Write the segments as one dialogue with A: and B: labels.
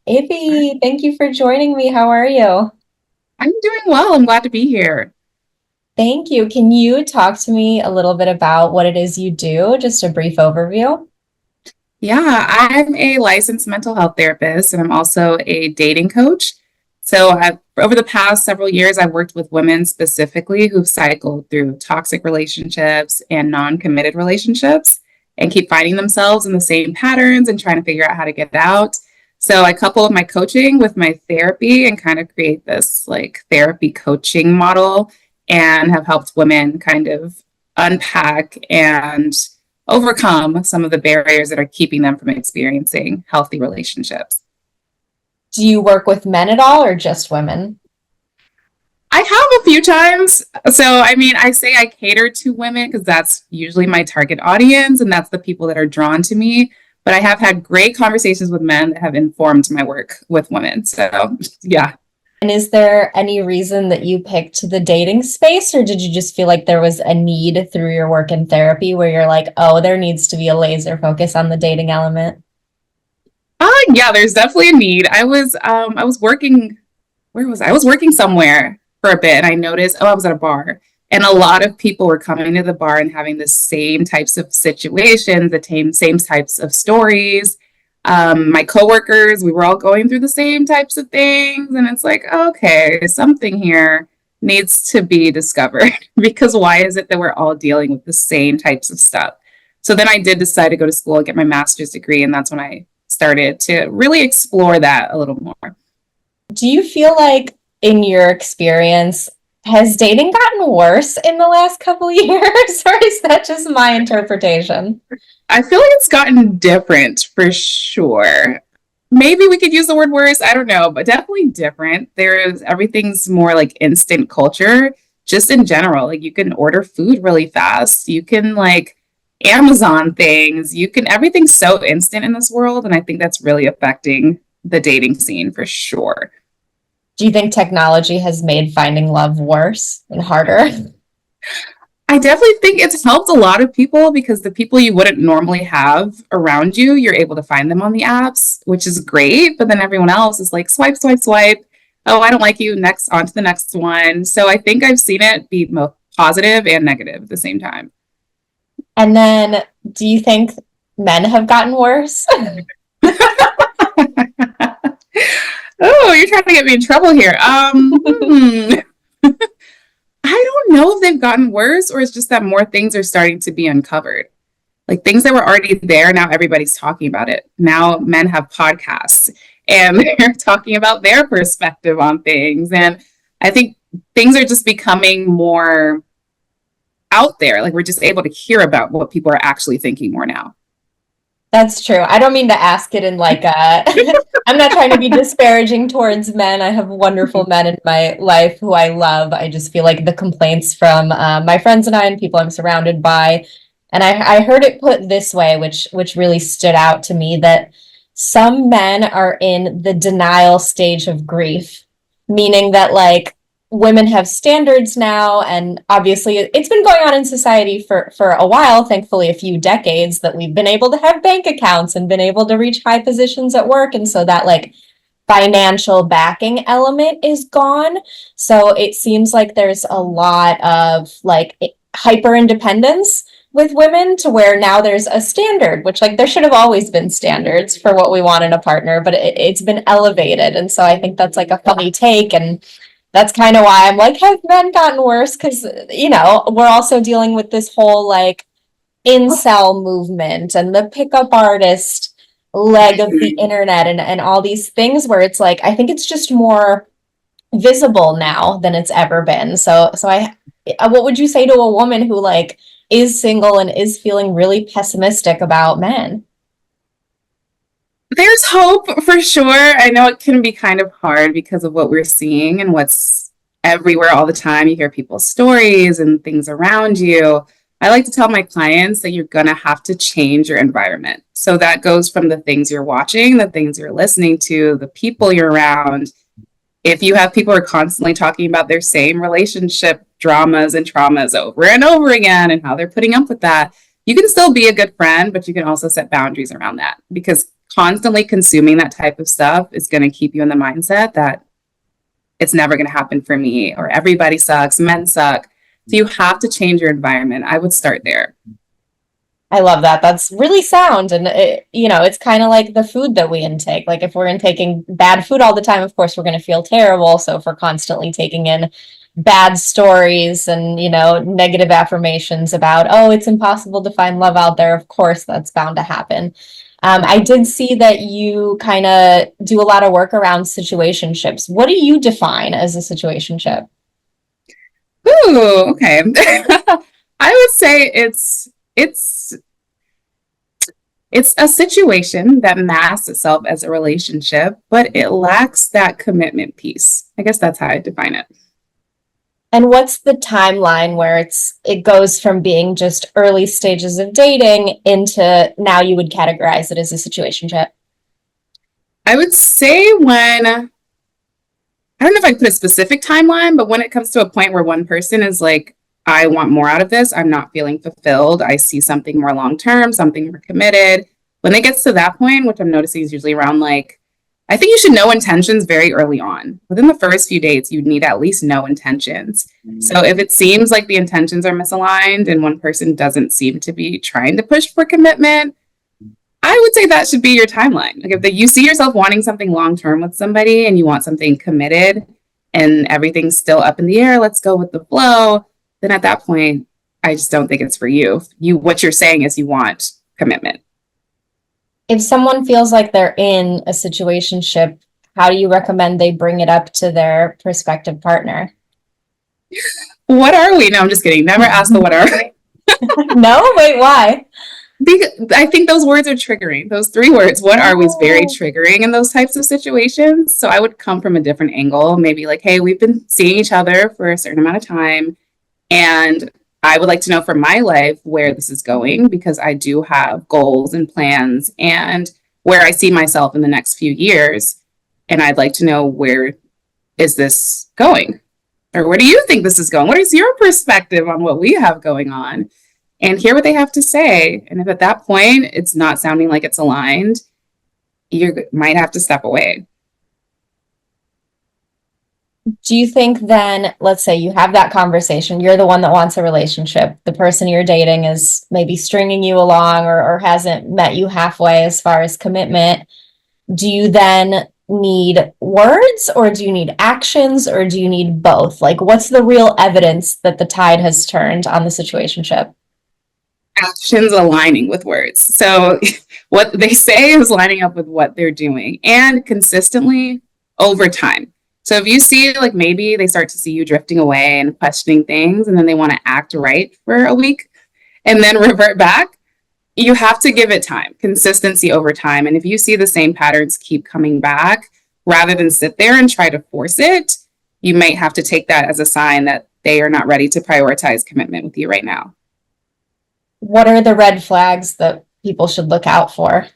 A: Ibbie, thank you for joining me. How are you?
B: I'm doing well. I'm glad to be here.
A: Thank you. Can you talk to me a little bit about what it is you do? Just a brief overview.
B: Yeah, I'm a licensed mental health therapist and I'm also a dating coach. Over the past several years, I've worked with women specifically who've cycled through toxic relationships and non-committed relationships and keep finding themselves in the same patterns and trying to figure out how to get out. So I couple my coaching with my therapy and kind of create this like therapy coaching model and have helped women kind of unpack and overcome some of the barriers that are keeping them from experiencing healthy relationships.
A: Do you work with men at all or just women?
B: I have a few times. I say I cater to women because that's usually my target audience and that's the people that are drawn to me. But I have had great conversations with men that have informed my work with women. So, yeah.
A: And is there any reason that you picked the dating space, or did you just feel like there was a need through your work in therapy where you're like, oh, there needs to be a laser focus on the dating element?
B: Yeah, there's definitely a need. I was working, where was I? I was working somewhere for a bit and I noticed, I was at a bar and a lot of people were coming to the bar and having the same types of situations, the same types of stories. My coworkers, we were all going through the same types of things. And it's like, okay, something here needs to be discovered because why is it that we're all dealing with the same types of stuff? So then I did decide to go to school and get my master's degree. And that's when I started to really explore that a little more.
A: Do you feel like, in your experience, has dating gotten worse in the last couple of years, or is that just my interpretation?
B: I feel like it's gotten different for sure. Maybe we could use the word worse. I don't know, but definitely different. Everything's more like instant culture, just in general. Like you can order food really fast. You can like Amazon things. Everything's so instant in this world. And I think that's really affecting the dating scene for sure.
A: Do you think technology has made finding love worse and harder?
B: I definitely think it's helped a lot of people because the people you wouldn't normally have around you, you're able to find them on the apps, which is great. But then everyone else is like swipe, swipe, swipe. Oh, I don't like you. Next, on to the next one. So I think I've seen it be both positive and negative at the same time.
A: And then, do you think men have gotten worse?
B: Oh, you're trying to get me in trouble here. I don't know if they've gotten worse or it's just that more things are starting to be uncovered. Like things that were already there, now everybody's talking about it. Now men have podcasts and they're talking about their perspective on things. And I think things are just becoming more out there. Like we're just able to hear about what people are actually thinking more now.
A: That's true. I don't mean to ask it in like a, I'm not trying to be disparaging towards men. I have wonderful men in my life who I love. I just feel like the complaints from my friends and I and people I'm surrounded by, and I heard it put this way, which really stood out to me, that some men are in the denial stage of grief, meaning that like women have standards now, and obviously it's been going on in society for a while, thankfully a few decades, that we've been able to have bank accounts and been able to reach high positions at work, and so that like financial backing element is gone. So it seems like there's a lot of like hyper independence with women, to where now there's a standard, which like there should have always been standards for what we want in a partner, but it's been elevated. And so I think that's like a funny take, and that's kind of why I'm like, have men gotten worse? Because, we're also dealing with this whole like incel movement and the pickup artist leg of the internet, and all these things where it's like, I think it's just more visible now than it's ever been. What would you say to a woman who like is single and is feeling really pessimistic about men?
B: There's hope for sure. I know it can be kind of hard because of what we're seeing and what's everywhere all the time. You hear people's stories and things around you. I like to tell my clients that you're going to have to change your environment. So that goes from the things you're watching, the things you're listening to, the people you're around. If you have people who are constantly talking about their same relationship dramas and traumas over and over again and how they're putting up with that, you can still be a good friend, but you can also set boundaries around that because constantly consuming that type of stuff is going to keep you in the mindset that it's never going to happen for me, or everybody sucks, men suck. So you have to change your environment. I would start there.
A: I love that. That's really sound. And it's kind of like the food that we intake. Like if we're intaking bad food all the time, of course, we're going to feel terrible. So if we're constantly taking in bad stories and, negative affirmations about, oh, it's impossible to find love out there, of course, that's bound to happen. I did see that you kind of do a lot of work around situationships. What do you define as a situationship?
B: Ooh, okay. I would say it's it's a situation that masks itself as a relationship, but it lacks that commitment piece. I guess that's how I define it.
A: And what's the timeline where it goes from being just early stages of dating into now you would categorize it as a situationship?
B: I would say when I don't know if I put a specific timeline, but when it comes to a point where one person is like, I want more out of this, I'm not feeling fulfilled, I see something more long term, something more committed. When it gets to that point, which I'm noticing is usually around like, I think you should know intentions very early on. Within the first few dates, you need at least know intentions. So if it seems like the intentions are misaligned and one person doesn't seem to be trying to push for commitment, I would say that should be your timeline. Like if you see yourself wanting something long term with somebody and you want something committed and everything's still up in the air, let's go with the flow, then at that point, I just don't think it's for you. What you're saying is you want commitment.
A: If someone feels like they're in a situationship, how do you recommend they bring it up to their prospective partner?
B: What are we? No, I'm just kidding. Never ask the what are we.
A: No? Wait, why?
B: I think those words are triggering. Those three words, what are we, is very triggering in those types of situations. So I would come from a different angle, maybe like, hey, we've been seeing each other for a certain amount of time. And I would like to know for my life where this is going, because I do have goals and plans and where I see myself in the next few years. And I'd like to know, where is this going? Or where do you think this is going? What is your perspective on what we have going on? And hear what they have to say. And if at that point it's not sounding like it's aligned, you might have to step away.
A: Do you think then, let's say you have that conversation, you're the one that wants a relationship, the person you're dating is maybe stringing you along or hasn't met you halfway as far as commitment. Do you then need words or do you need actions or do you need both? Like, what's the real evidence that the tide has turned on the situationship?
B: Actions aligning with words. So what they say is lining up with what they're doing, and consistently over time. So if you see like maybe they start to see you drifting away and questioning things, and then they want to act right for a week and then revert back, you have to give it time, consistency over time. And if you see the same patterns keep coming back, rather than sit there and try to force it, you might have to take that as a sign that they are not ready to prioritize commitment with you right now.
A: What are the red flags that people should look out for?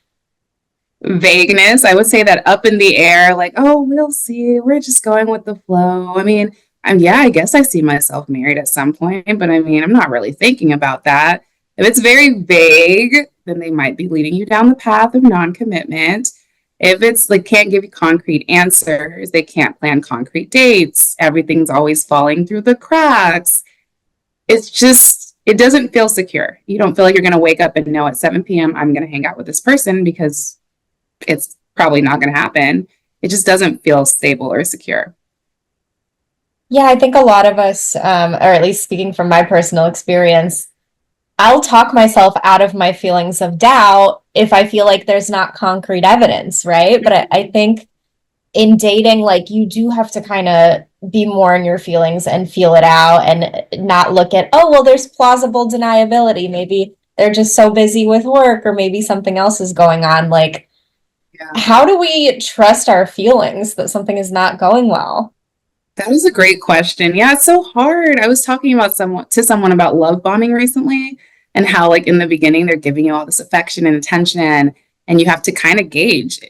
B: Vagueness. I would say that up in the air, like, oh, we'll see. We're just going with the flow. I mean, yeah, I guess I see myself married at some point, but I mean, I'm not really thinking about that. If it's very vague, then they might be leading you down the path of non-commitment. If it's like can't give you concrete answers, they can't plan concrete dates, everything's always falling through the cracks. It's just, it doesn't feel secure. You don't feel like you're going to wake up and know at 7 p.m. I'm going to hang out with this person, because it's probably not going to happen. It just doesn't feel stable or secure.
A: Yeah, I think a lot of us, or at least speaking from my personal experience, I'll talk myself out of my feelings of doubt if I feel like there's not concrete evidence, right? But I think in dating, like you do have to kind of be more in your feelings and feel it out and not look at, oh, well, there's plausible deniability. Maybe they're just so busy with work or maybe something else is going on. Like,
B: Yeah.
A: how do we trust our feelings that something is not going well?
B: That is a great question. Yeah, it's so hard. I was talking about someone about love bombing recently, and how like in the beginning they're giving you all this affection and attention, and you have to kind of gauge,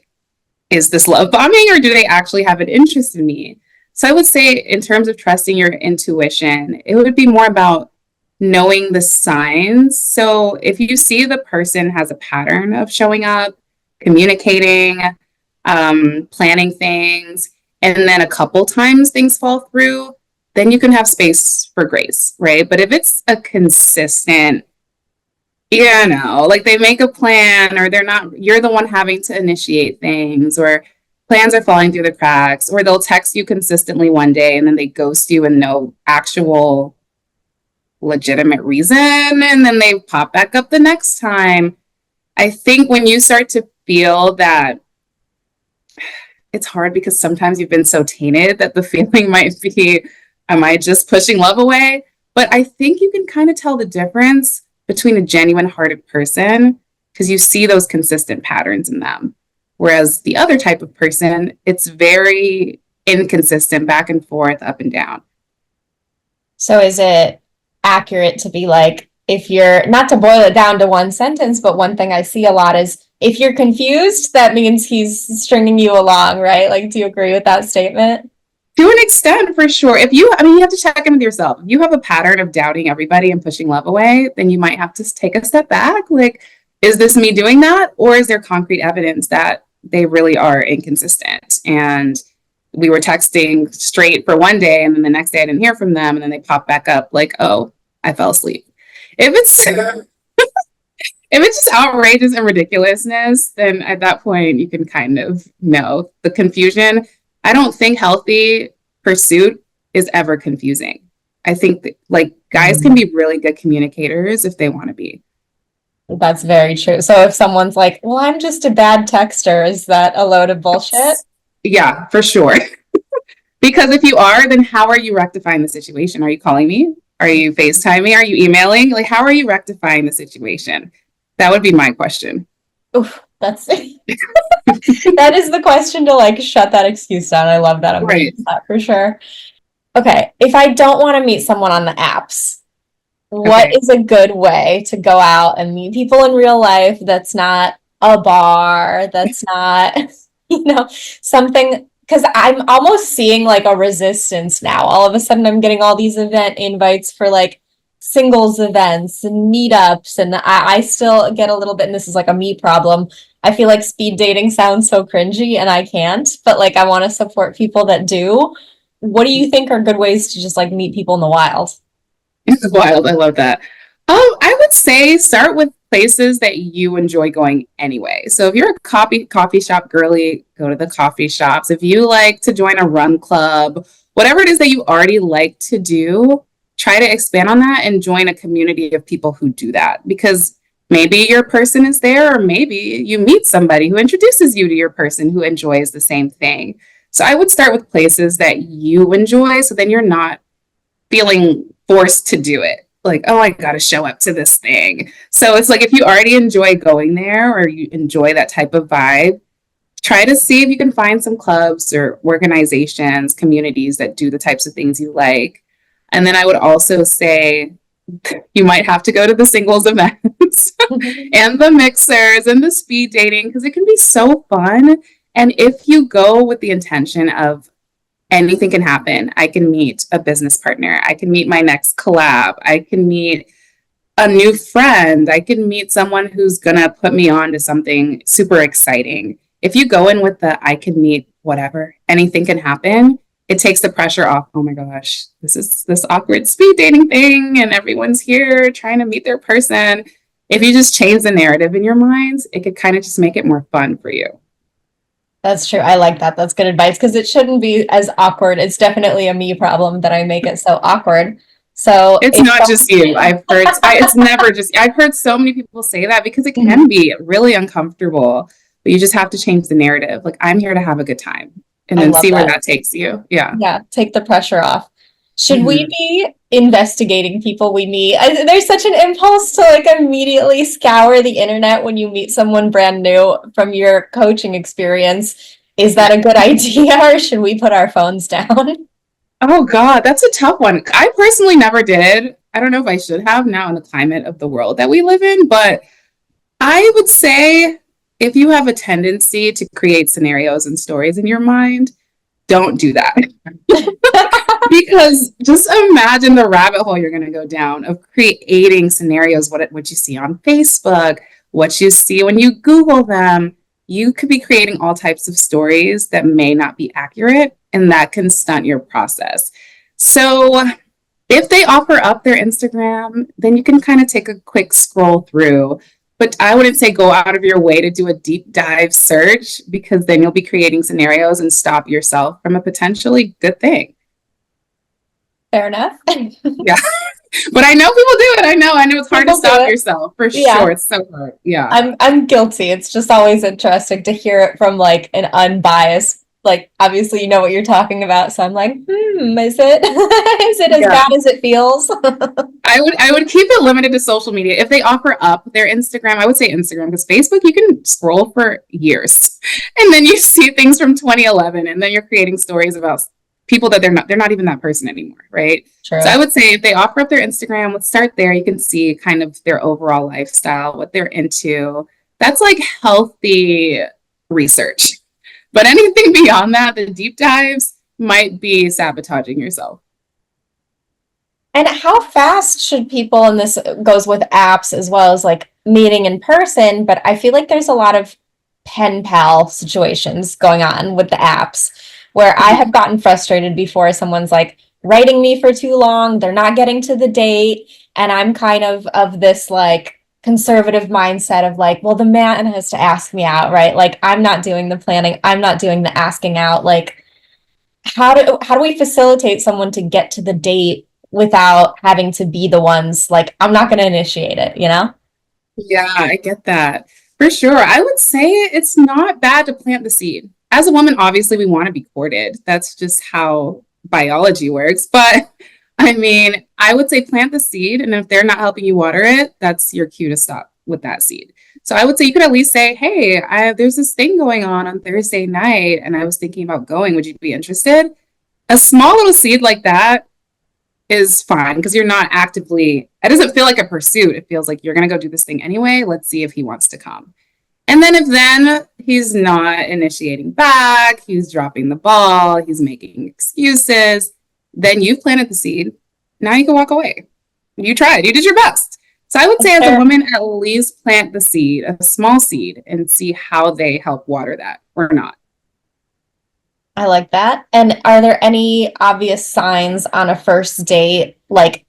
B: is this love bombing or do they actually have an interest in me? So I would say in terms of trusting your intuition, it would be more about knowing the signs. So if you see the person has a pattern of showing up communicating, planning things, and then a couple times things fall through, then you can have space for grace, right? But if it's a consistent, like they make a plan or you're the one having to initiate things, or plans are falling through the cracks, or they'll text you consistently one day and then they ghost you and no actual legitimate reason, and then they pop back up the next time. I think when you start to feel that, it's hard because sometimes you've been so tainted that the feeling might be, am I just pushing love away? But I think you can kind of tell the difference between a genuine hearted person because you see those consistent patterns in them. Whereas the other type of person, it's very inconsistent, back and forth, up and down.
A: So is it accurate to be like, if you're, not to boil it down to one sentence, but one thing I see a lot is if you're confused, that means he's stringing you along, right? Like, do you agree with that statement?
B: To an extent, for sure. You have to check in with yourself. If you have a pattern of doubting everybody and pushing love away, then you might have to take a step back. Like, is this me doing that? Or is there concrete evidence that they really are inconsistent? And we were texting straight for one day, and then the next day I didn't hear from them, and then they pop back up like, oh, I fell asleep. If it's just outrageous and ridiculousness, then at that point you can kind of know the confusion. I don't think healthy pursuit is ever confusing. I think that, like, guys can be really good communicators if they want to be.
A: That's very true. So if someone's like, well, I'm just a bad texter, is that a load of bullshit?
B: Yeah, for sure. Because if you are, then how are you rectifying the situation? Are you calling me? Are you FaceTiming? Are you emailing? Like, how are you rectifying the situation? That would be my question.
A: Oof, that's that is the question to like shut that excuse down. I love that. I'm gonna use that for sure. Okay, if I don't want to meet someone on the apps, what is a good way to go out and meet people in real life that's not a bar, that's not, something, because I'm almost seeing like a resistance now. All of a sudden I'm getting all these event invites for like singles events and meetups, and I still get a little bit, and this is like a me problem. I feel like speed dating sounds so cringy and I can't, but like I want to support people that do. What do you think are good ways to just like meet people in the wild?
B: It's wild. I love that. I would say start with places that you enjoy going anyway. So if you're a coffee shop girly, go to the coffee shops. If you like to join a run club, whatever it is that you already like to do, try to expand on that and join a community of people who do that. Because maybe your person is there, or maybe you meet somebody who introduces you to your person who enjoys the same thing. So I would start with places that you enjoy, so then you're not feeling forced to do it. Like, oh, I got to show up to this thing. So it's like, if you already enjoy going there or you enjoy that type of vibe, try to see if you can find some clubs or organizations, communities that do the types of things you like. And then I would also say you might have to go to the singles events and the mixers and the speed dating, because it can be so fun. And if you go with the intention of anything can happen, I can meet a business partner, I can meet my next collab, I can meet a new friend, I can meet someone who's gonna put me on to something super exciting. If you go in with the I can meet whatever, anything can happen, it takes the pressure off. Oh my gosh, this is this awkward speed dating thing and everyone's here trying to meet their person. If you just change the narrative in your minds, it could kind of just make it more fun for you.
A: That's true. I like that. That's good advice, because it shouldn't be as awkward. It's definitely a me problem that I make it so awkward. So
B: it's not just you. It's never just, I've heard so many people say that, because it can be really uncomfortable, but you just have to change the narrative. Like, I'm here to have a good time, and then see where that takes you. Yeah.
A: Yeah. Take the pressure off. Should we be investigating people we meet? There's such an impulse to like immediately scour the internet when you meet someone brand new from your coaching experience. Is that a good idea, or should we put our phones down?
B: Oh God, that's a tough one. I personally never did. I don't know if I should have now in the climate of the world that we live in, but I would say if you have a tendency to create scenarios and stories in your mind, don't do that. Because just imagine the rabbit hole you're going to go down of creating scenarios, what you see on Facebook, what you see when you Google them. you could be creating all types of stories that may not be accurate, and that can stunt your process. So if they offer up their Instagram, then you can kind of take a quick scroll through. But I wouldn't say go out of your way to do a deep dive search, because then you'll be creating scenarios and stop yourself from a potentially good thing.
A: Fair enough.
B: Yeah. But I know people do it. I know it's hard
A: People
B: to stop
A: do it.
B: yourself for
A: Yeah.
B: sure. It's so hard. Yeah.
A: I'm guilty. It's just always interesting to hear it from like an unbiased, like obviously you know what you're talking about. So I'm like, is it is it as
B: Yeah.
A: bad as it feels?
B: I would keep it limited to social media. If they offer up their Instagram, I would say Instagram, because Facebook you can scroll for years. And then you see things from 2011, and then you're creating stories about people that they're not even that person anymore, right?
A: True.
B: So I would say if they offer up their Instagram, let's start there. You can see kind of their overall lifestyle, what they're into. That's like healthy research. But anything beyond that, the deep dives might be sabotaging yourself.
A: And how fast should people, and this goes with apps as well as like meeting in person, but I feel like there's a lot of pen pal situations going on with the apps where I have gotten frustrated before someone's like writing me for too long, they're not getting to the date, and I'm kind of this like conservative mindset of like, well, the man has to ask me out, right? Like I'm not doing the planning, I'm not doing the asking out. Like how do we facilitate someone to get to the date without having to be the ones like I'm not going to initiate it, you know?
B: Yeah, I get that. For sure. I would say it's not bad to plant the seed. As a woman, obviously, we want to be courted. That's just how biology works. But I mean, I would say plant the seed. And if they're not helping you water it, that's your cue to stop with that seed. So I would say you could at least say, hey, there's this thing going on Thursday night, and I was thinking about going. Would you be interested? A small little seed like that is fine, because you're not actively, it doesn't feel like a pursuit. It feels like you're going to go do this thing anyway. Let's see if he wants to come. And then if then he's not initiating back, he's dropping the ball, he's making excuses, then you've planted the seed. Now you can walk away. You tried, you did your best. So I would say as a woman, at least plant the seed, a small seed, and see how they help water that or not.
A: I like that. And are there any obvious signs on a first date? Like,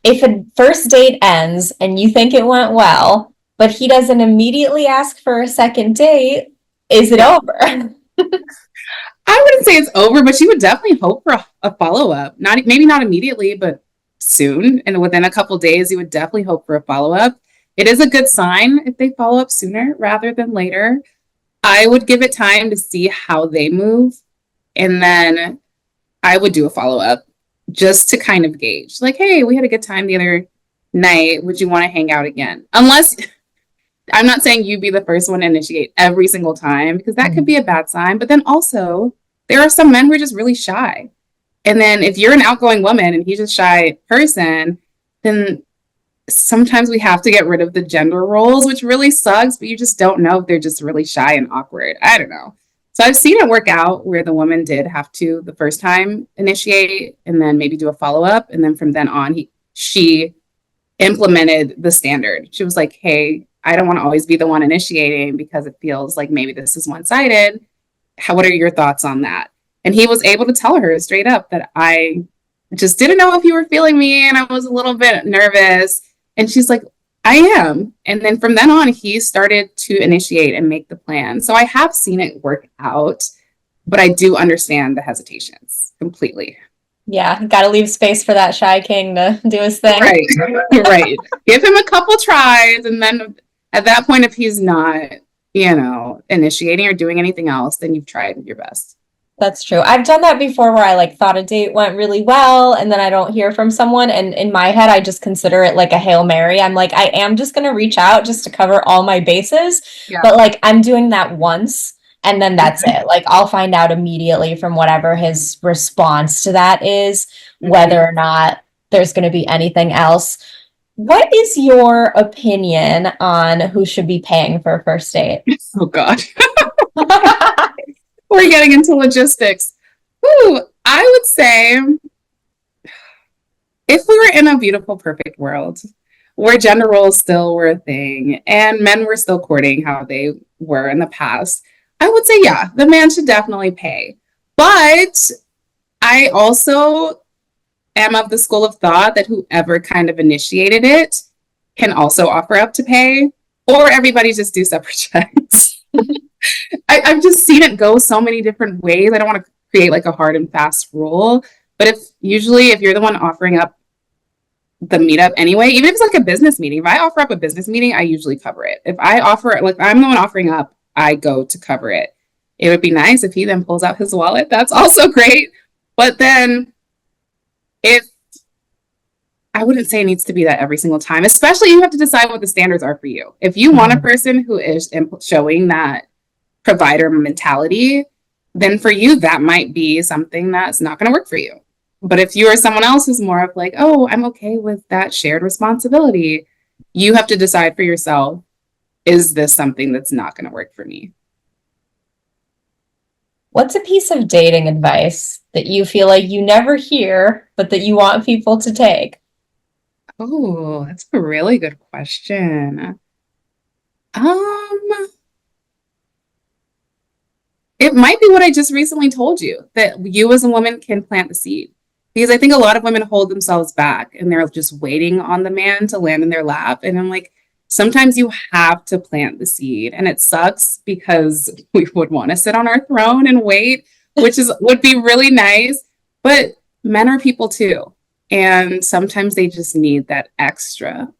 A: if a first date ends and you think it went well, but he doesn't immediately ask for a second date, is it over?
B: I wouldn't say it's over, but you would definitely hope for a follow-up. Maybe not immediately, but soon. And within a couple days, you would definitely hope for a follow-up. It is a good sign if they follow up sooner rather than later. I would give it time to see how they move. And then I would do a follow-up just to kind of gauge, like, hey, we had a good time the other night. Would you want to hang out again? Unless, I'm not saying you be the first one to initiate every single time, because that could be a bad sign. But then also, there are some men who are just really shy. And then if you're an outgoing woman and he's a shy person, then sometimes we have to get rid of the gender roles, which really sucks, but you just don't know if they're just really shy and awkward. I don't know. So I've seen it work out where the woman did have to the first time initiate and then maybe do a follow-up. And then from then on, she implemented the standard. She was like, hey, I don't want to always be the one initiating, because it feels like maybe this is one-sided. What are your thoughts on that? And he was able to tell her straight up that I just didn't know if you were feeling me, and I was a little bit nervous. And she's like, I am. And then from then on, he started to initiate and make the plan. So I have seen it work out, but I do understand the hesitations completely.
A: Yeah, got to leave space for that shy king to do his thing.
B: Right, right. Give him a couple tries. And then at that point, if he's not, initiating or doing anything else, then you've tried your best.
A: That's true. I've done that before where I like thought a date went really well and then I don't hear from someone. And in my head, I just consider it like a Hail Mary. I'm like, I am just going to reach out just to cover all my bases. Yeah. But like, I'm doing that once and then that's it. Like, I'll find out immediately from whatever his response to that is, whether or not there's going to be anything else. What is your opinion on who should be paying for a first date?
B: Oh, God. We're getting into logistics. Ooh, I would say if we were in a beautiful, perfect world where gender roles still were a thing and men were still courting how they were in the past, I would say, yeah, the man should definitely pay. But I also am of the school of thought that whoever kind of initiated it can also offer up to pay, or everybody just do separate checks. I've just seen it go so many different ways. I don't want to create like a hard and fast rule, but if you're the one offering up the meetup anyway, even if it's like a business meeting, if I offer up a business meeting, I usually cover it. If I offer, like, I'm the one offering up, I go to cover it. It would be nice if he then pulls out his wallet. That's also great. But then if I wouldn't say it needs to be that every single time, especially you have to decide what the standards are for you. If you want a person who is showing that provider mentality, then for you, that might be something that's not going to work for you. But if you are someone else who's more of like, oh, I'm okay with that shared responsibility, you have to decide for yourself, is this something that's not going to work for me?
A: What's a piece of dating advice that you feel like you never hear, but that you want people to take?
B: Oh, that's a really good question. It might be what I just recently told you, that you as a woman can plant the seed. Because I think a lot of women hold themselves back and they're just waiting on the man to land in their lap. And I'm like, sometimes you have to plant the seed. And it sucks because we would want to sit on our throne and wait, which would be really nice. But men are people too. And sometimes they just need that extra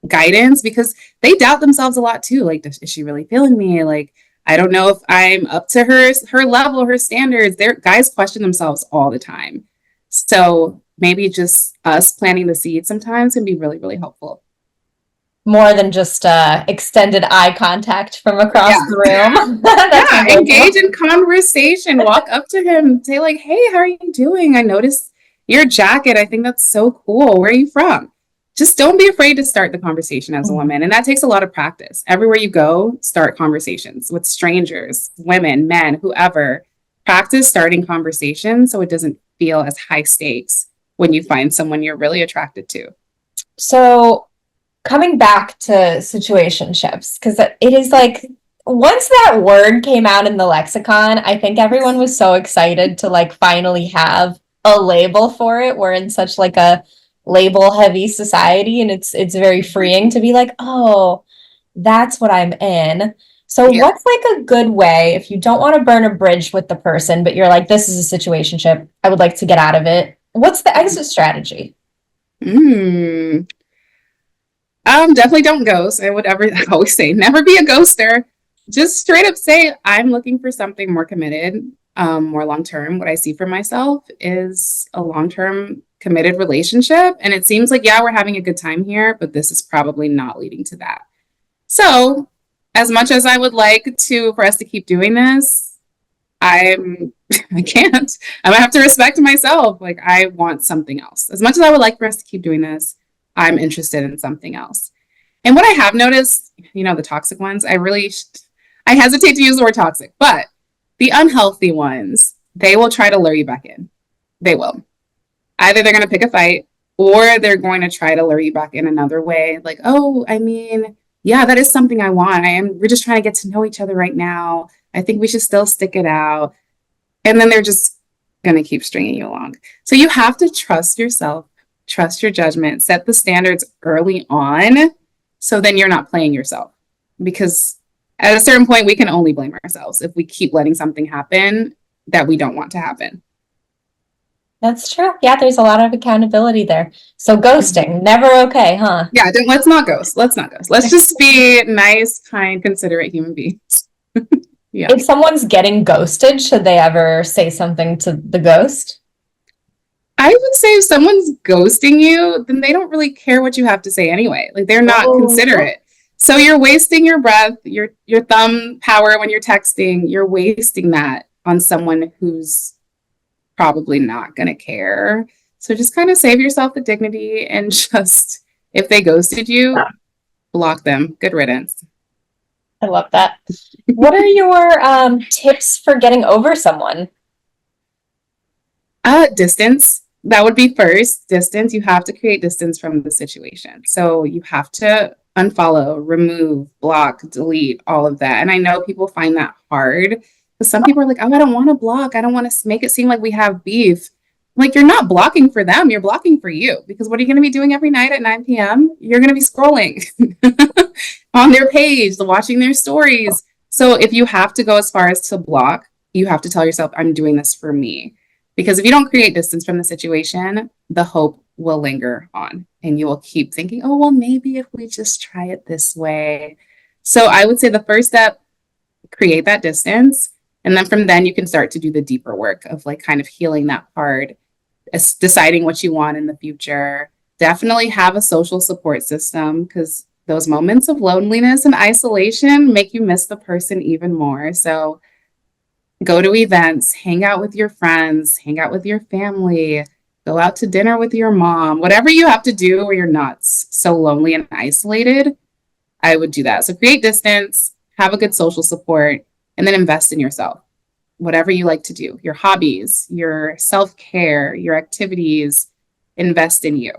B: guidance because they doubt themselves a lot too. Like, is she really feeling me? Like, I don't know if I'm up to her level, her standards. Guys question themselves all the time. So maybe just us planting the seed sometimes can be really, really helpful.
A: More than just extended eye contact from across the room.
B: Yeah, engage in conversation. Walk up to him, say like, "Hey, how are you doing? I noticed your jacket. I think that's so cool. Where are you from?" Just don't be afraid to start the conversation as a woman. And that takes a lot of practice. Everywhere you go, start conversations with strangers, women, men, whoever. Practice starting conversations so it doesn't feel as high stakes when you find someone you're really attracted to.
A: So coming back to situationships, because it is like once that word came out in the lexicon, I think everyone was so excited to like finally have a label for it. We're in such like a label heavy society, and it's very freeing to be like, oh, that's what I'm in. So what's like a good way if you don't want to burn a bridge with the person, but you're like, this is a situationship, I would like to get out of it. What's the exit strategy?
B: Definitely don't ghost. I always say, never be a ghoster. Just straight up say, I'm looking for something more committed, more long term. What I see for myself is a long term committed relationship. And it seems like, yeah, we're having a good time here, but this is probably not leading to that. So, as much as I would like for us to keep doing this, I can't. I'm gonna have to respect myself. Like, I want something else. As much as I would like for us to keep doing this, I'm interested in something else. And what I have noticed, the toxic ones, I hesitate to use the word toxic, but the unhealthy ones, they will try to lure you back in. They will. Either they're going to pick a fight or they're going to try to lure you back in another way. Like, oh, I mean, yeah, that is something I want. We're just trying to get to know each other right now. I think we should still stick it out. And then they're just going to keep stringing you along. So you have to trust yourself, trust your judgment, set the standards early on. So then you're not playing yourself, because at a certain point, we can only blame ourselves if we keep letting something happen that we don't want to happen.
A: That's true. Yeah, there's a lot of accountability there. So ghosting, never okay, huh?
B: Yeah, let's not ghost. Let's just be nice, kind, considerate human beings.
A: Yeah. If someone's getting ghosted, should they ever say something to the ghost?
B: I would say if someone's ghosting you, then they don't really care what you have to say anyway. Like, they're not considerate. So you're wasting your breath, your thumb power when you're texting. You're wasting that on someone who's probably not going to care. So just kind of save yourself the dignity and just, if they ghosted you, block them. Good riddance.
A: I love that. What are your tips for getting over someone?
B: Distance. That would be first. Distance. You have to create distance from the situation. So you have to unfollow, remove, block, delete, all of that. And I know people find that hard because some people are like, oh, I don't want to block. I don't want to make it seem like we have beef. Like, you're not blocking for them, you're blocking for you. Because what are you going to be doing every night at 9 p.m.? You're going to be scrolling on their page, watching their stories. So if you have to go as far as to block, you have to tell yourself, I'm doing this for me. Because if you don't create distance from the situation, the hope will linger on and you will keep thinking, oh, well, maybe if we just try it this way. So I would say the first step, create that distance. And then from then you can start to do the deeper work of like kind of healing that part, deciding what you want in the future. Definitely have a social support system because those moments of loneliness and isolation make you miss the person even more. So go to events, hang out with your friends, hang out with your family, go out to dinner with your mom, whatever you have to do where you're not so lonely and isolated, I would do that. So create distance, have a good social support, and then invest in yourself. Whatever you like to do, your hobbies, your self-care, your activities, invest in you.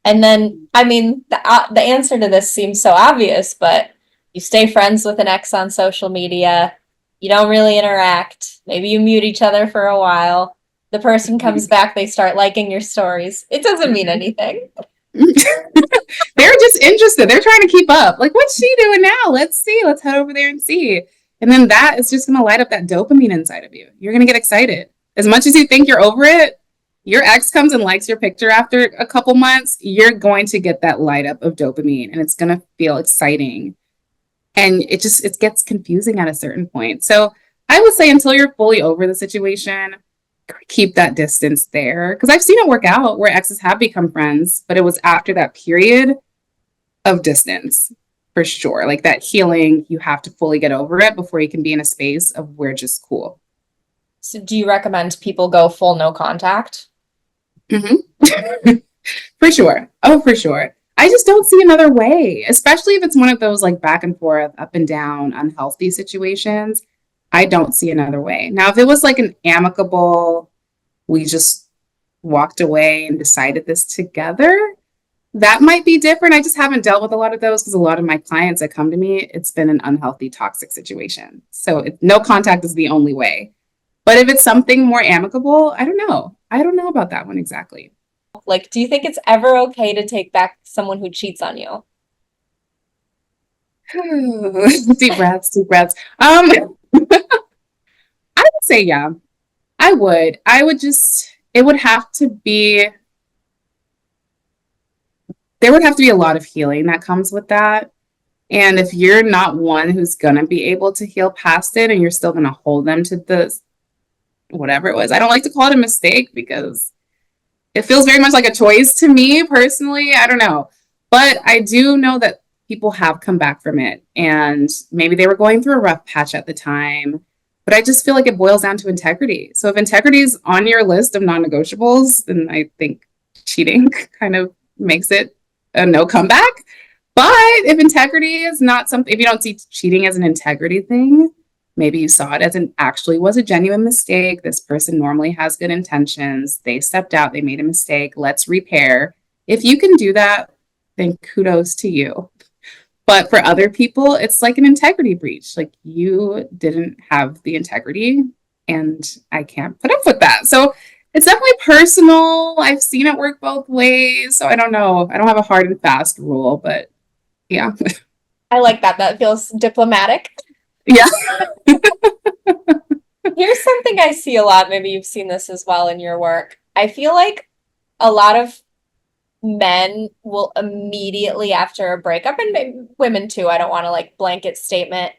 A: And then, I mean, the answer to this seems so obvious, but you stay friends with an ex on social media. You don't really interact. Maybe you mute each other for a while. The person comes back, they start liking your stories. It doesn't mean anything.
B: They're just interested. They're trying to keep up. Like, what's she doing now? Let's see. Let's head over there and see. And then that is just going to light up that dopamine inside of you. You're going to get excited. As much as you think you're over it, your ex comes and likes your picture after a couple months, you're going to get that light up of dopamine and it's going to feel exciting. And it gets confusing at a certain point. So I would say until you're fully over the situation, keep that distance there. Because I've seen it work out where exes have become friends, but it was after that period of distance, for sure. Like that healing, you have to fully get over it before you can be in a space of we're just cool.
A: So do you recommend people go full no contact?
B: Mm-hmm. For sure. Oh, for sure. I just don't see another way, especially if it's one of those like back and forth, up and down, unhealthy situations. I don't see another way. Now, if it was like an amicable, we just walked away and decided this together, that might be different. I just haven't dealt with a lot of those because a lot of my clients that come to me, it's been an unhealthy, toxic situation. So no contact is the only way. But if it's something more amicable, I don't know. I don't know about that one exactly.
A: Like, do you think it's ever okay to take back someone who cheats on you?
B: Deep breaths, deep breaths. I would say, yeah, I would. It would have to be, there would have to be a lot of healing that comes with that. And if you're not one who's going to be able to heal past it and you're still going to hold them to the whatever it was, I don't like to call it a mistake because it feels very much like a choice to me personally. I don't know. But I do know that people have come back from it and maybe they were going through a rough patch at the time. But I just feel like it boils down to integrity. So if integrity is on your list of non-negotiables, then I think cheating kind of makes it a no comeback. But if integrity is not something, if you don't see cheating as an integrity thing, maybe you saw it as an actually was a genuine mistake. This person normally has good intentions. They stepped out. They made a mistake. Let's repair. If you can do that, then kudos to you. But for other people, it's like an integrity breach. Like you didn't have the integrity and I can't put up with that. So it's definitely personal. I've seen it work both ways. So I don't know. I don't have a hard and fast rule, but yeah.
A: I like that. That feels diplomatic.
B: Yeah.
A: Here's something I see a lot. Maybe you've seen this as well in your work. I feel like a lot of men will immediately after a breakup, and maybe women too, I don't want to like blanket statement,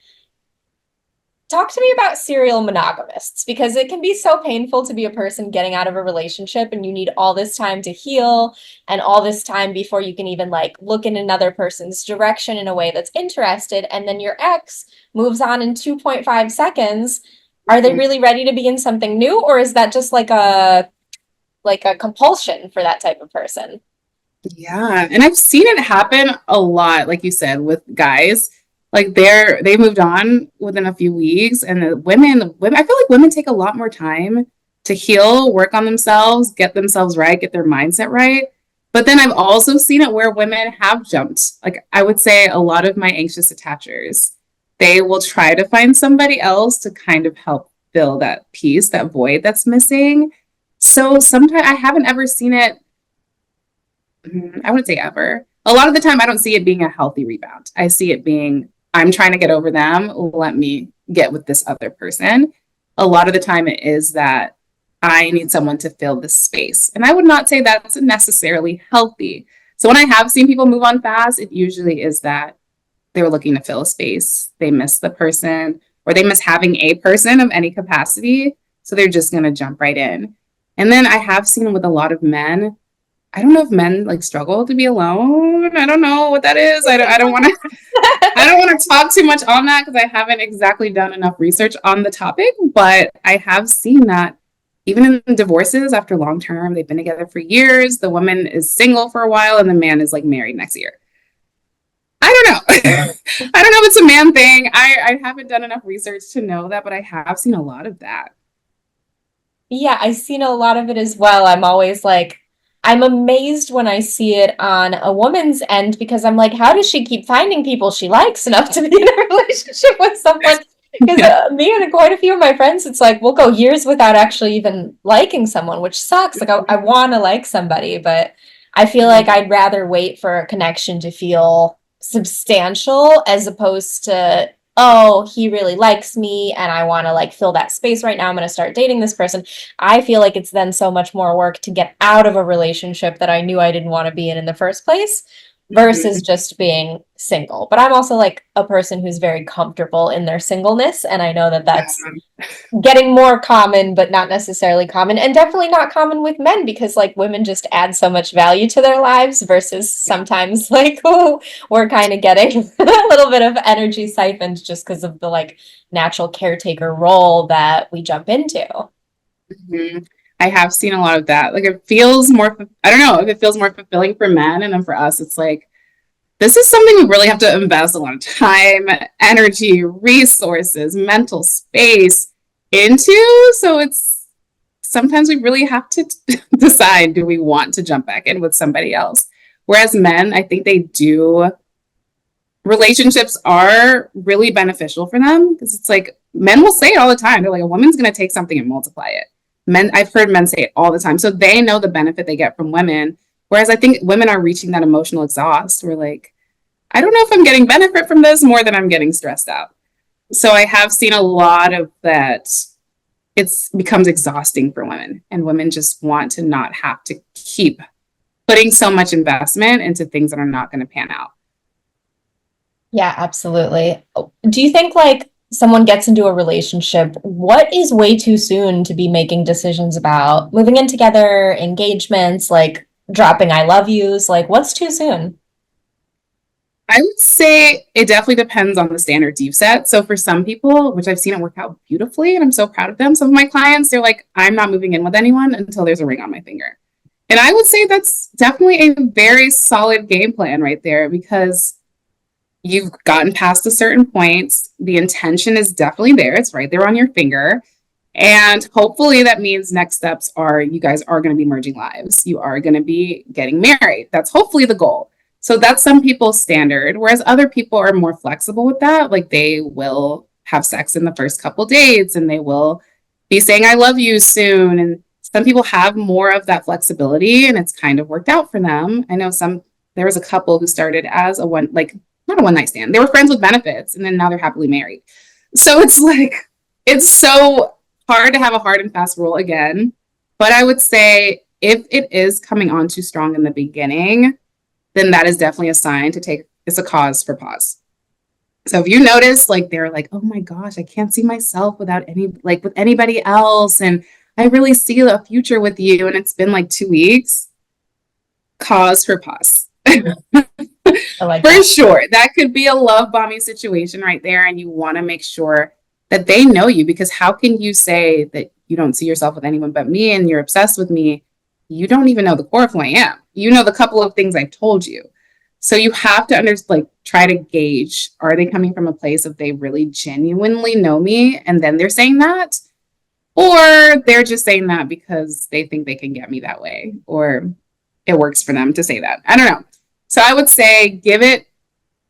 A: talk to me about serial monogamists because it can be so painful to be a person getting out of a relationship and you need all this time to heal and all this time before you can even like look in another person's direction in a way that's interested, and then your ex moves on in 2.5 seconds. Are they really ready to begin something new, or is that just like a compulsion for that type of person?
B: Yeah. And I've seen it happen a lot, like you said, with guys. Like they moved on within a few weeks, and the women, I feel like women take a lot more time to heal, work on themselves, get themselves right, get their mindset right. But then I've also seen it where women have jumped. Like I would say a lot of my anxious attachers, they will try to find somebody else to kind of help fill that piece, that void that's missing. So sometimes I haven't ever seen it. I wouldn't say ever. A lot of the time, I don't see it being a healthy rebound. I see it being, I'm trying to get over them. Let me get with this other person. A lot of the time, it is that I need someone to fill this space. And I would not say that's necessarily healthy. So when I have seen people move on fast, it usually is that they were looking to fill a space. They miss the person or they miss having a person of any capacity. So they're just going to jump right in. And then I have seen with a lot of men, I don't know if men like struggle to be alone. I don't know what that is. I don't want to I don't want to talk too much on that because I haven't exactly done enough research on the topic, but I have seen that even in divorces after long term, they've been together for years, the woman is single for a while and the man is like married next year. I don't know. I don't know if it's a man thing. I haven't done enough research to know that, but I have seen a lot of that.
A: Yeah, I've seen a lot of it as well. I'm always like, I'm amazed when I see it on a woman's end because I'm like, how does she keep finding people she likes enough to be in a relationship with someone? Because
B: Yeah.
A: me and quite a few of my friends, it's like we'll go years without actually even liking someone, which sucks. Like I want to like somebody, but I feel like I'd rather wait for a connection to feel substantial as opposed to, oh, he really likes me and I want to like fill that space right now. I'm going to start dating this person. I feel like it's then so much more work to get out of a relationship that I knew I didn't want to be in the first place versus
B: Mhm.
A: just being single. But I'm also like a person who's very comfortable in their singleness. And I know that that's getting more common, but not necessarily common, and definitely not common with men because like women just add so much value to their lives versus sometimes like oh, we're kind of getting a little bit of energy siphoned just because of the like natural caretaker role that we jump into.
B: Mhm. I have seen a lot of that. Like it feels more, I don't know if it feels more fulfilling for men. And then for us, it's like, this is something we really have to invest a lot of time, energy, resources, mental space into. So it's sometimes we really have to decide, do we want to jump back in with somebody else? Whereas men, I think they do, relationships are really beneficial for them because it's like men will say it all the time. They're like, a woman's going to take something and multiply it. Men, I've heard men say it all the time. So they know the benefit they get from women. Whereas I think women are reaching that emotional exhaust. We're like, I don't know if I'm getting benefit from this more than I'm getting stressed out. So I have seen a lot of that. It's becomes exhausting for women, and women just want to not have to keep putting so much investment into things that are not going to pan out.
A: Yeah, absolutely. Do you think like someone gets into a relationship, what is way too soon to be making decisions about moving in together, engagements, like dropping I love yous? Like what's too soon?
B: I would say it definitely depends on the standards you've set. So for some people, which I've seen it work out beautifully, and I'm so proud of them, some of my clients, they're like, I'm not moving in with anyone until there's a ring on my finger. And I would say that's definitely a very solid game plan right there because you've gotten past a certain point. The intention is definitely there. It's right there on your finger. And hopefully that means next steps are you guys are going to be merging lives. You are going to be getting married. That's hopefully the goal. So that's some people's standard, whereas other people are more flexible with that. Like they will have sex in the first couple dates and they will be saying, I love you soon. And some people have more of that flexibility and it's kind of worked out for them. I know there was a couple who started as a one, like not a one night stand. They were friends with benefits and then now they're happily married. So it's like, it's so hard to have a hard and fast rule again. But I would say if it is coming on too strong in the beginning, then that is definitely a sign to take, it's a cause for pause. So if you notice, like, they're like, oh my gosh, I can't see myself without any, like, with anybody else. And I really see a future with you. And it's been like 2 weeks, cause for pause.
A: I like
B: For
A: that.
B: sure. That could be a love bombing situation right there. And you want to make sure that they know you because how can you say that you don't see yourself with anyone but me and you're obsessed with me? You don't even know the core of who I am. You know the couple of things I've told you. So you have to like try to gauge, are they coming from a place of they really genuinely know me and then they're saying that? Or they're just saying that because they think they can get me that way. Or it works for them to say that. I don't know. So I would say give it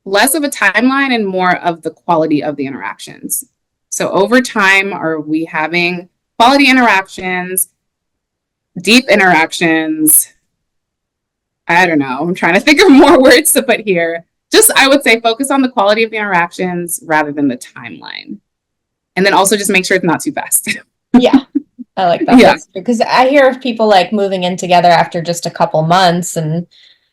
B: less of a timeline and more of the quality of the interactions. So over time, are we having quality interactions, deep interactions? I don't know. I'm trying to think of more words to put here. Just, I would say, focus on the quality of the interactions rather than the timeline. And then also just make sure it's not too fast.
A: Yeah, I like that.
B: Yeah.
A: Because I hear of people like moving in together after just a couple months, and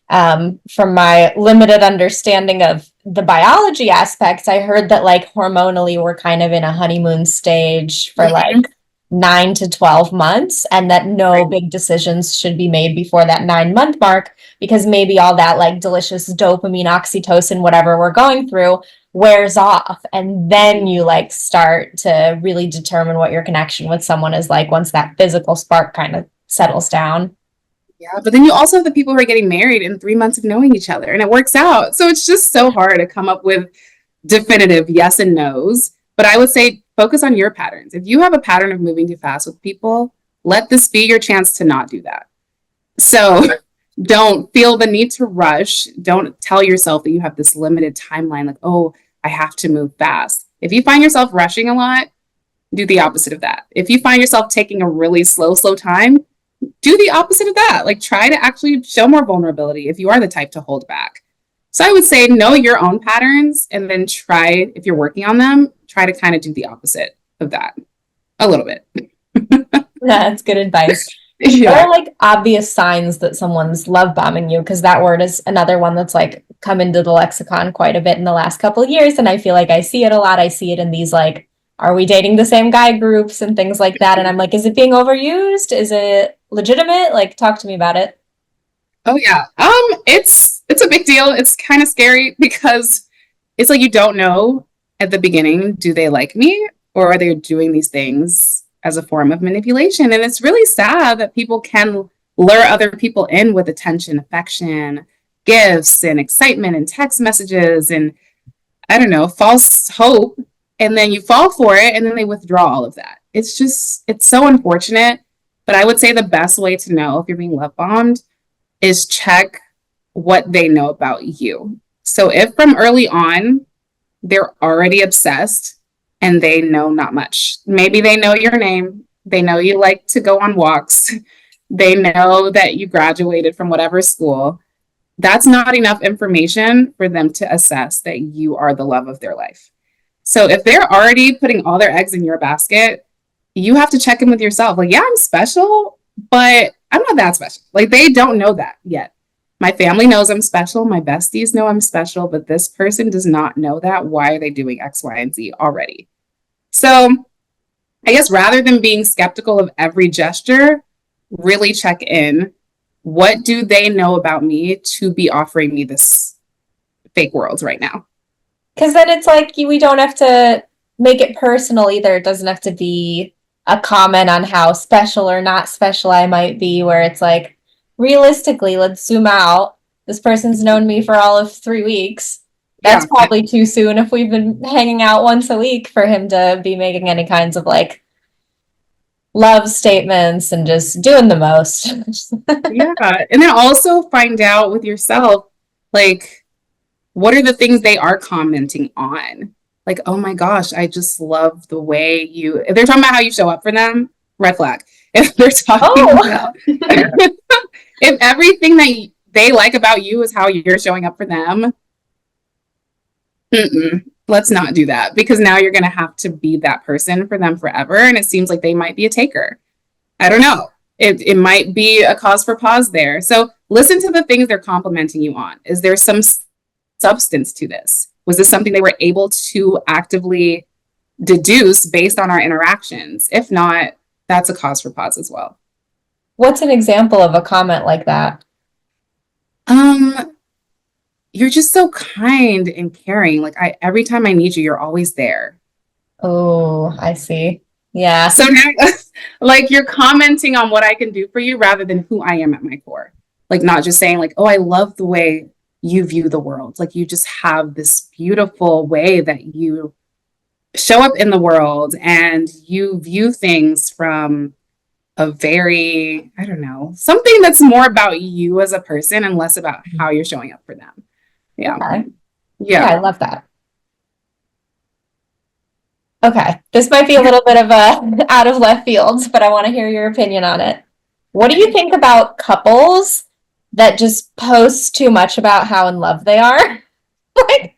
A: from my limited understanding of the biology aspects, I heard that like hormonally we're kind of in a honeymoon stage for like 9 to 12 months, and that no big decisions should be made before that 9-month mark, because maybe all that like delicious dopamine, oxytocin, whatever we're going through wears off, and then you like start to really determine what your connection with someone is like once that physical spark kind of settles down.
B: Yeah, but then you also have the people who are getting married in 3 months of knowing each other and it works out. So it's just so hard to come up with definitive yes and no's. But I would say focus on your patterns. If you have a pattern of moving too fast with people, let this be your chance to not do that. So don't feel the need to rush. Don't tell yourself that you have this limited timeline, like, oh, I have to move fast. If you find yourself rushing a lot, do the opposite of that. If you find yourself taking a really slow time, do the opposite of that. Like try to actually show more vulnerability if you are the type to hold back. So I would say know your own patterns and then try, if you're working on them, try to kind of do the opposite of that a little bit.
A: That's good advice.
B: Yeah.
A: What are like obvious signs that someone's love bombing you? Because that word is another one that's like come into the lexicon quite a bit in the last couple of years. And I feel like I see it a lot. I see it in these like, are we dating the same guy groups and things like that? And I'm like, is it being overused? Is it legitimate? Like, talk to me about it.
B: Oh yeah. It's a big deal. It's kind of scary because it's like you don't know at the beginning, do they like me or are they doing these things as a form of manipulation? And it's really sad that people can lure other people in with attention, affection, gifts, and excitement and text messages and I don't know, false hope. And then you fall for it and then they withdraw all of that. It's so unfortunate. But I would say the best way to know if you're being love bombed is check what they know about you. So if from early on, they're already obsessed and they know not much, maybe they know your name, they know you like to go on walks, they know that you graduated from whatever school, that's not enough information for them to assess that you are the love of their life. So if they're already putting all their eggs in your basket, you have to check in with yourself. Like, yeah, I'm special, but I'm not that special. Like, they don't know that yet. My family knows I'm special. My besties know I'm special, but this person does not know that. Why are they doing X, Y, and Z already? So I guess rather than being skeptical of every gesture, really check in. What do they know about me to be offering me this fake world right now?
A: Because then it's like we don't have to make it personal either. It doesn't have to be a comment on how special or not special I might be, where it's like, realistically, let's zoom out. This person's known me for all of 3 weeks. That's probably too soon if we've been hanging out once a week for him to be making any kinds of like love statements and just doing the most.
B: Yeah. And then also find out with yourself, like, what are the things they are commenting on? Like, oh my gosh, I just love the way if they're talking about how you show up for them, red flag. If they're talking about, if everything that they like about you is how you're showing up for them, let's not do that, because now you're going to have to be that person for them forever. And it seems like they might be a taker. I don't know. It might be a cause for pause there. So listen to the things they're complimenting you on. Is there some substance to this? Was this something they were able to actively deduce based on our interactions? If not, that's a cause for pause as well.
A: What's an example of a comment like that?
B: You're just so kind and caring. Like every time I need you, you're always there.
A: Oh, I see. Yeah.
B: So now, like, you're commenting on what I can do for you rather than who I am at my core. Like, not just saying like, oh, I love the way you view the world. Like, you just have this beautiful way that you show up in the world and you view things from a very, I don't know, something that's more about you as a person and less about how you're showing up for them. Yeah.
A: Okay. Yeah,
B: Yeah.
A: I love that. Okay, this might be a little bit of a out of left field, but I want to hear your opinion on it. What do you
B: Okay.
A: think about couples that just post too much about how in love they are? Like,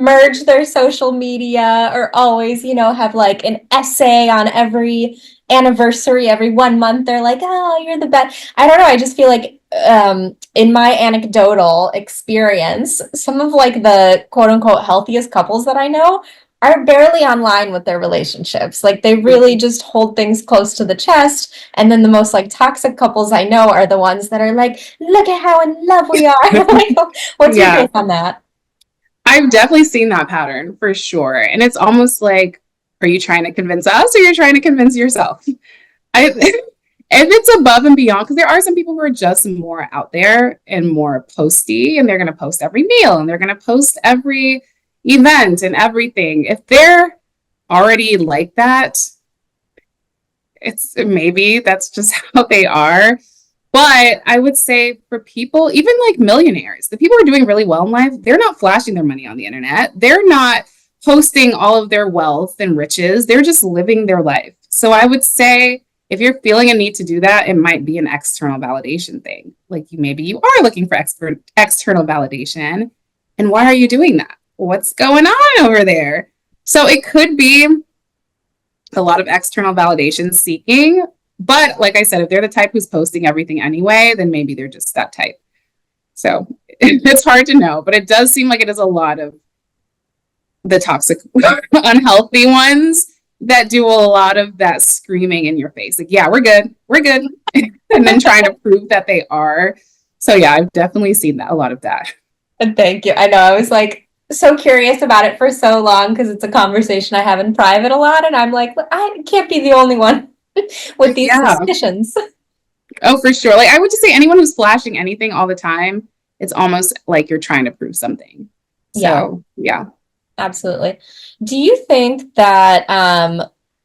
A: merge their social media or always, have like an essay on every anniversary, every 1 month. They're like, oh, you're the best. I don't know. I just feel like in my anecdotal experience, some of like the quote unquote healthiest couples that I know are barely online with their relationships. Like they really just hold things close to the chest. And then the most like toxic couples I know are the ones that are like, look at how in love we are. Like, what's your
B: Yeah.
A: take on that?
B: I've definitely seen that pattern for sure. And it's almost like, are you trying to convince us or you're trying to convince yourself? If it's above and beyond, because there are some people who are just more out there and more posty, and they're going to post every meal and they're going to post every event and everything. If they're already like that, it's maybe that's just how they are. But I would say for people, even like millionaires, the people who are doing really well in life, they're not flashing their money on the internet. They're not posting all of their wealth and riches. They're just living their life. So I would say if you're feeling a need to do that, it might be an external validation thing. Like maybe you are looking for external validation. And why are you doing that? What's going on over there? So it could be a lot of external validation seeking. But like I said, if they're the type who's posting everything anyway, then maybe they're just that type. So it's hard to know, but it does seem like it is a lot of the toxic, unhealthy ones that do a lot of that screaming in your face. Like, yeah, we're good. We're good. And then trying to prove that they are. So yeah, I've definitely seen that, a lot of that.
A: And thank you. I know I was like so curious about it for so long because it's a conversation I have in private a lot. And I'm like, I can't be the only one with these
B: Yeah.
A: suspicions.
B: Oh, for sure. Like I would just say anyone who's flashing anything all the time, it's almost like you're trying to prove something.
A: Yeah,
B: So yeah.
A: absolutely. Do you think that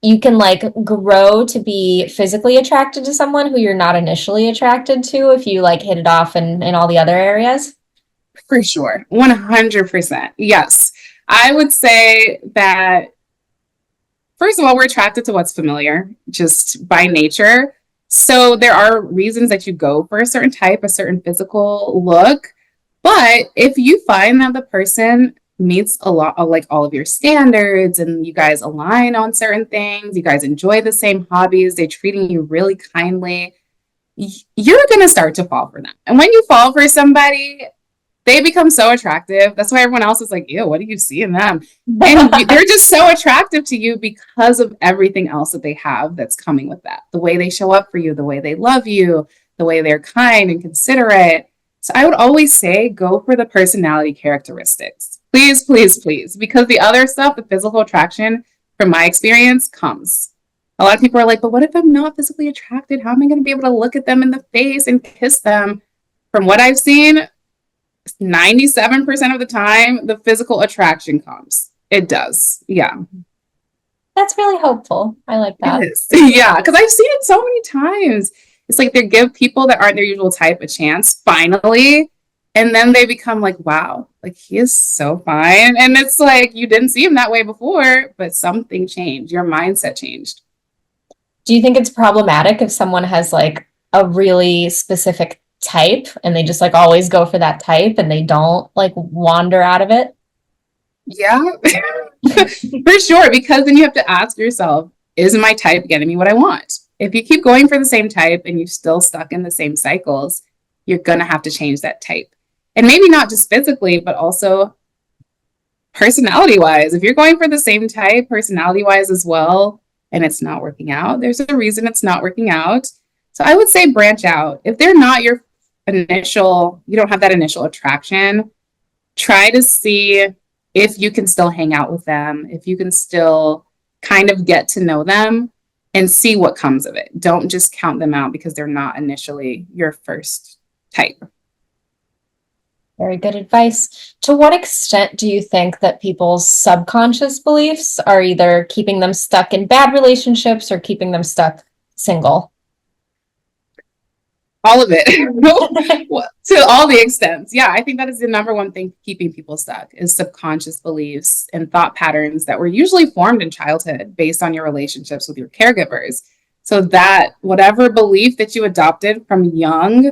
A: you can like grow to be physically attracted to someone who you're not initially attracted to if you like hit it off in all the other areas?
B: For sure. 100%. Yes. I would say that, first of all, we're attracted to what's familiar just by nature. So there are reasons that you go for a certain type, a certain physical look. But if you find that the person meets a lot of like all of your standards and you guys align on certain things, you guys enjoy the same hobbies, they're treating you really kindly, you're going to start to fall for them. And when you fall for somebody, they become so attractive. That's why everyone else is like, ew, what do you see in them? And they're just so attractive to you because of everything else that they have that's coming with that. The way they show up for you, the way they love you, the way they're kind and considerate. So I would always say go for the personality characteristics. Please, please, please. Because the other stuff, the physical attraction, from my experience, comes. A lot of people are like, but what if I'm not physically attracted? How am I going to be able to look at them in the face and kiss them? From what I've seen, 97% of the time, the physical attraction comes. It does. Yeah.
A: That's really hopeful. I like that.
B: It is. Yeah. Because I've seen it so many times. It's like they give people that aren't their usual type a chance, finally. And then they become like, wow, like he is so fine. And it's like, you didn't see him that way before, but something changed. Your mindset changed.
A: Do you think it's problematic if someone has like a really specific type and they just like always go for that type and they don't like wander out of it?
B: Yeah, for sure. Because then you have to ask yourself, is my type getting me what I want? If you keep going for the same type and you're still stuck in the same cycles, you're going to have to change that type. And maybe not just physically, but also personality wise. If you're going for the same type, personality wise as well, and it's not working out, there's a reason it's not working out. So I would say branch out. If they're not your initial, you don't have that initial attraction, try to see if you can still hang out with them, if you can still kind of get to know them and see what comes of it. Don't just count them out because they're not initially your first type.
A: Very good advice. To what extent do you think that people's subconscious beliefs are either keeping them stuck in bad relationships or keeping them stuck single?
B: All of it. To all the extents. Yeah, I think that is the number one thing keeping people stuck is subconscious beliefs and thought patterns that were usually formed in childhood based on your relationships with your caregivers. So that whatever belief that you adopted from young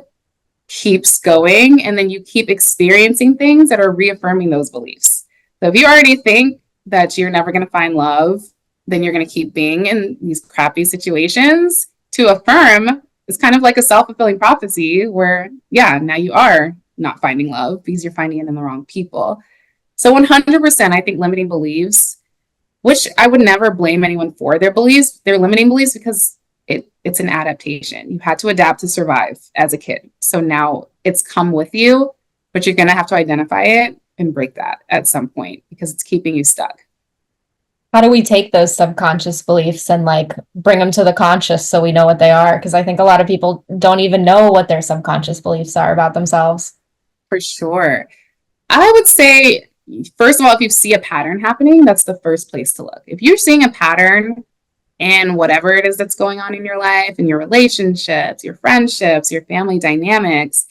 B: keeps going, and then you keep experiencing things that are reaffirming those beliefs. So if you already think that you're never going to find love, then you're going to keep being in these crappy situations to affirm. It's kind of like a self-fulfilling prophecy where, yeah, now you are not finding love because you're finding it in the wrong people. So 100%, I think limiting beliefs, which I would never blame anyone for their beliefs, they're limiting beliefs because it's an adaptation. You had to adapt to survive as a kid. So now it's come with you, but you're going to have to identify it and break that at some point because it's keeping you stuck.
A: How do we take those subconscious beliefs and like bring them to the conscious so we know what they are? Because I think a lot of people don't even know what their subconscious beliefs are about themselves.
B: For sure. I would say, first of all, if you see a pattern happening, that's the first place to look. If you're seeing a pattern in whatever it is that's going on in your life, in your relationships, your friendships, your family dynamics,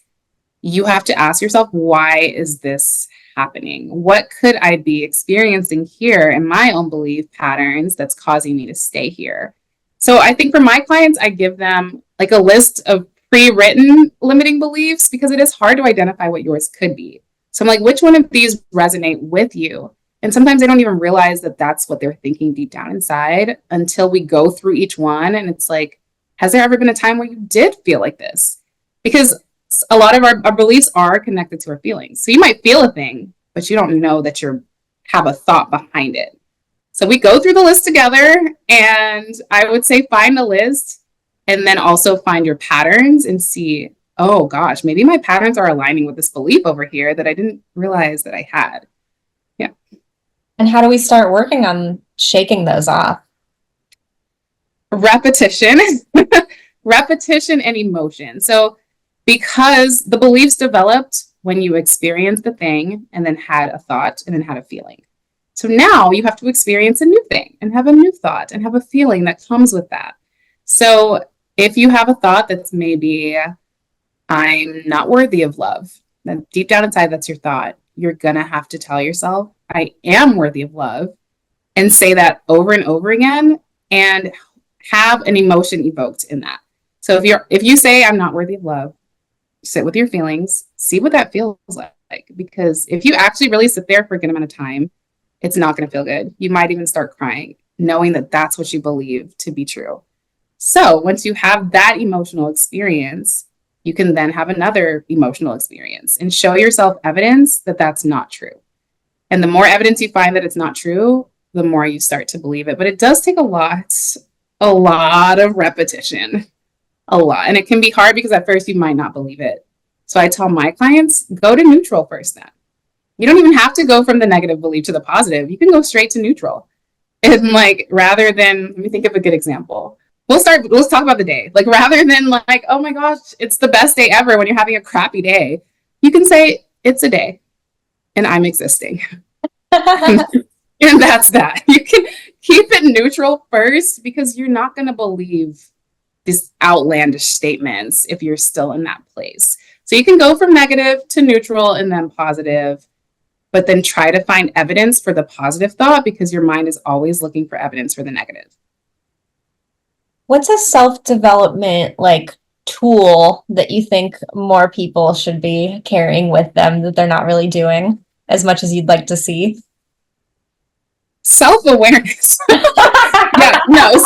B: you have to ask yourself, why is this happening? What could I be experiencing here in my own belief patterns that's causing me to stay here? So I think for my clients, I give them like a list of pre-written limiting beliefs because it is hard to identify what yours could be. So I'm like, which one of these resonate with you? And sometimes they don't even realize that that's what they're thinking deep down inside until we go through each one. And it's like, has there ever been a time where you did feel like this? Because a lot of our beliefs are connected to our feelings. So you might feel a thing, but you don't know that you have a thought behind it. So we go through the list together, and I would say find a list and then also find your patterns and see, oh gosh, maybe my patterns are aligning with this belief over here that I didn't realize that I had. Yeah.
A: And how do we start working on shaking those off?
B: Repetition, repetition and emotion. So because the beliefs developed when you experienced the thing and then had a thought and then had a feeling. So now you have to experience a new thing and have a new thought and have a feeling that comes with that. So if you have a thought that's maybe, I'm not worthy of love, then deep down inside, that's your thought. You're going to have to tell yourself, I am worthy of love, and say that over and over again and have an emotion evoked in that. So if you say, I'm not worthy of love, sit with your feelings, see what that feels like. Because if you actually really sit there for a good amount of time, it's not going to feel good. You might even start crying, knowing that that's what you believe to be true. So once you have that emotional experience, you can then have another emotional experience and show yourself evidence that that's not true. And the more evidence you find that it's not true, the more you start to believe it. But it does take a lot of repetition, a lot. And it can be hard because at first you might not believe it. So I tell my clients, go to neutral first then. You don't even have to go from the negative belief to the positive. You can go straight to neutral. And like, rather than, let me think of a good example. Let's talk about the day. Like, rather than like, oh my gosh, it's the best day ever when you're having a crappy day, you can say, it's a day and I'm existing. And that's that. You can keep it neutral first because you're not going to believe these outlandish statements if you're still in that place. So you can go from negative to neutral and then positive, but then try to find evidence for the positive thought because your mind is always looking for evidence for the negative.
A: What's a self-development like tool that you think more people should be carrying with them that they're not really doing as much as you'd like to see?
B: Self-awareness.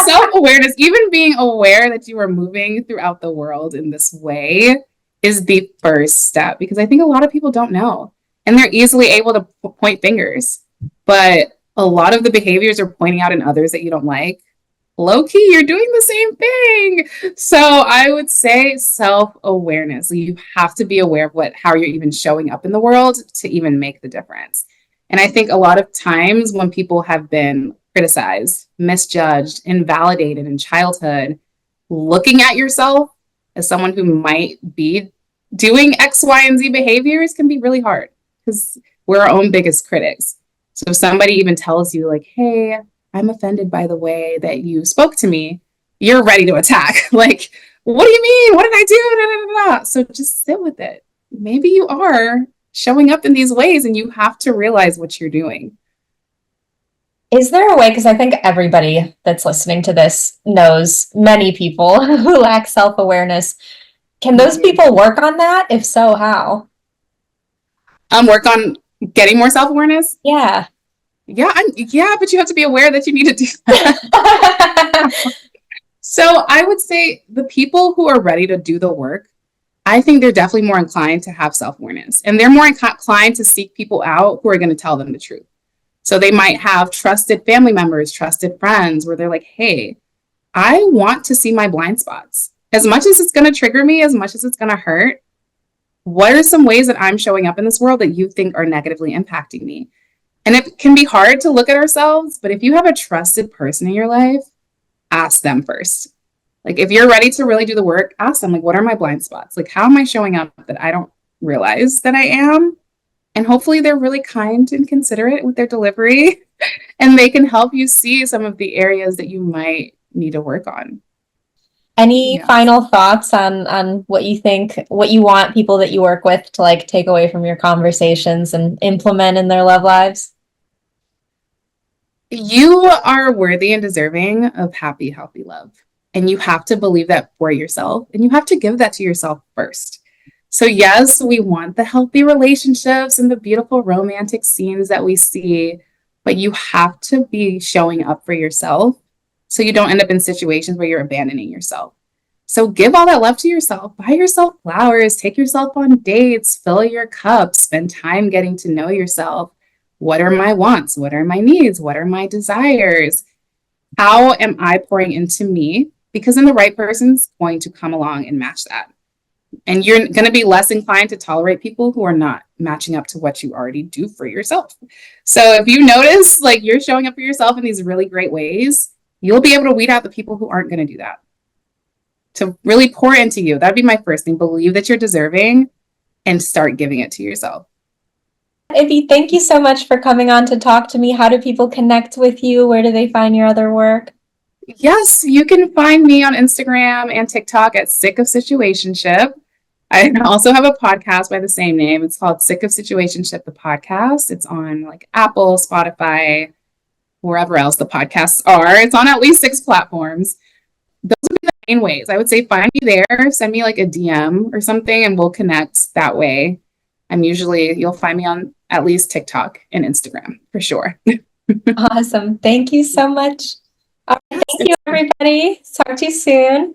B: Self-awareness, even being aware that you are moving throughout the world in this way is the first step because I think a lot of people don't know and they're easily able to point fingers, but a lot of the behaviors are pointing out in others that you don't like. Low key, you're doing the same thing. So I would say self-awareness. You have to be aware of how you're even showing up in the world to even make the difference. And I think a lot of times when people have been criticized, misjudged, invalidated in childhood, looking at yourself as someone who might be doing X, Y, and Z behaviors can be really hard because we're our own biggest critics. So if somebody even tells you like, hey, I'm offended by the way that you spoke to me, you're ready to attack. Like, what do you mean? What did I do? Da, da, da, da. So just sit with it. Maybe you are showing up in these ways and you have to realize what you're doing.
A: Is there a way, because I think everybody that's listening to this knows many people who lack self-awareness. Can those people work on that? If so, how?
B: Work on getting more self-awareness.
A: Yeah.
B: Yeah, but you have to be aware that you need to do that. So I would say the people who are ready to do the work, I think they're definitely more inclined to have self-awareness, and they're more inclined to seek people out who are going to tell them the truth. So they might have trusted family members, trusted friends, where they're like, hey, I want to see my blind spots. As much as it's going to trigger me, as much as it's going to hurt, what are some ways that I'm showing up in this world that you think are negatively impacting me? And it can be hard to look at ourselves, but if you have a trusted person in your life, ask them first. Like, if you're ready to really do the work, ask them, like, what are my blind spots? Like, how am I showing up that I don't realize that I am? And hopefully they're really kind and considerate with their delivery and they can help you see some of the areas that you might need to work on.
A: Any final thoughts on what you think, what you want people that you work with to like take away from your conversations and implement in their love lives?
B: You are worthy and deserving of happy, healthy love. And you have to believe that for yourself, and you have to give that to yourself first. So yes, we want the healthy relationships and the beautiful romantic scenes that we see, but you have to be showing up for yourself so you don't end up in situations where you're abandoning yourself. So give all that love to yourself, buy yourself flowers, take yourself on dates, fill your cup, spend time getting to know yourself. What are my wants? What are my needs? What are my desires? How am I pouring into me? Because then the right person's going to come along and match that. And you're going to be less inclined to tolerate people who are not matching up to what you already do for yourself. So if you notice like you're showing up for yourself in these really great ways, you'll be able to weed out the people who aren't going to do that. To really pour into you. That'd be my first thing. Believe that you're deserving and start giving it to yourself.
A: Ibbie, thank you so much for coming on to talk to me. How do people connect with you? Where do they find your other work?
B: Yes, you can find me on Instagram and TikTok at sickofsituationship. I also have a podcast by the same name. It's called Sick of Situationship, the podcast. It's on like Apple, Spotify, wherever else the podcasts are. It's on at least 6 platforms. Those would be the main ways. I would say find me there, send me like a DM or something, and we'll connect that way. You'll find me on at least TikTok and Instagram for sure.
A: Awesome. Thank you so much. All right, thank you, everybody. Talk to you soon.